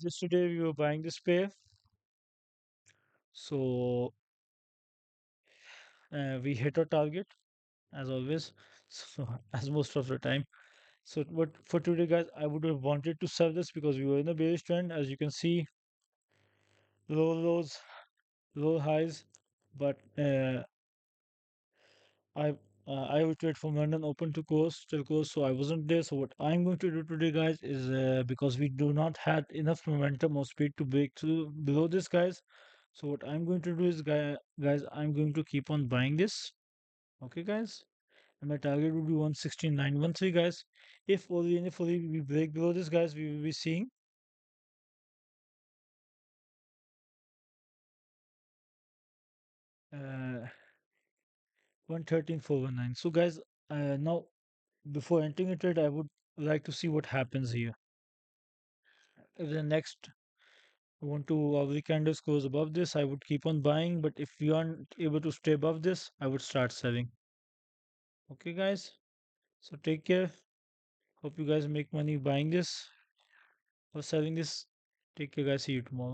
Just today we were buying this pair, so we hit our target as always, so as most of the time. So, but for today, guys, I would have wanted to sell this because we were in a bearish trend, as you can see, low lows, low highs, but I I would wait for London open to close till close, so I wasn't there. So what I'm going to do today, guys, is because we do not had enough momentum or speed to break through below this, guys. So what I'm going to do is, guys, I'm going to keep on buying this. Okay, guys, and my target would be 169.13, guys. If only and if only we break below this, guys, we will be seeing 113.419. So, guys, now before entering a trade, I would like to see what happens here. If the next want to every candles goes above this, I would keep on buying. But if you aren't able to stay above this, I would start selling. Okay, guys. So take care. Hope you guys make money buying this or selling this. Take care, guys. See you tomorrow.